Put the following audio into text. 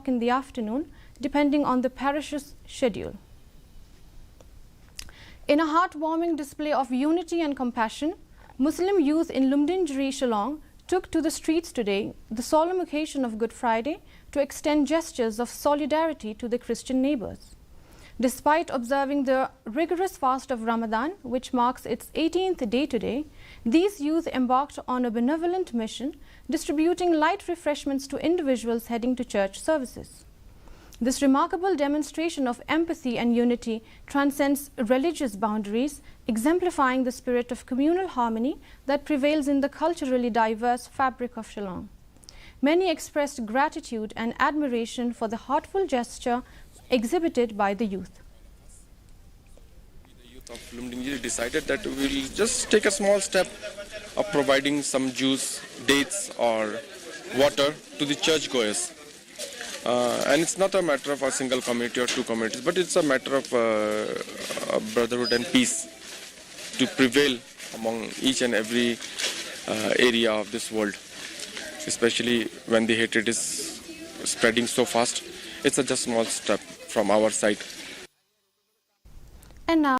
o'clock in the afternoon, depending on the parish's schedule. In a heartwarming display of unity and compassion, Muslim youth in Lumdinjri, Shillong took to the streets today, the solemn occasion of Good Friday, to extend gestures of solidarity to their Christian neighbors. Despite observing the rigorous fast of Ramadan, which marks its 18th day today, these youth embarked on a benevolent mission, distributing light refreshments to individuals heading to church services. This remarkable demonstration of empathy and unity transcends religious boundaries, exemplifying the spirit of communal harmony that prevails in the culturally diverse fabric of Shillong. Many expressed gratitude and admiration for the heartful gesture exhibited by the youth. The youth of Lumdinjiri decided that we will just take a small step of providing some juice, dates or water to the churchgoers. And it's not a matter of a single community or two communities, but it's a matter of brotherhood and peace to prevail among each and every area of this world, especially when the hatred is spreading so fast. It's just a small step from our side. And now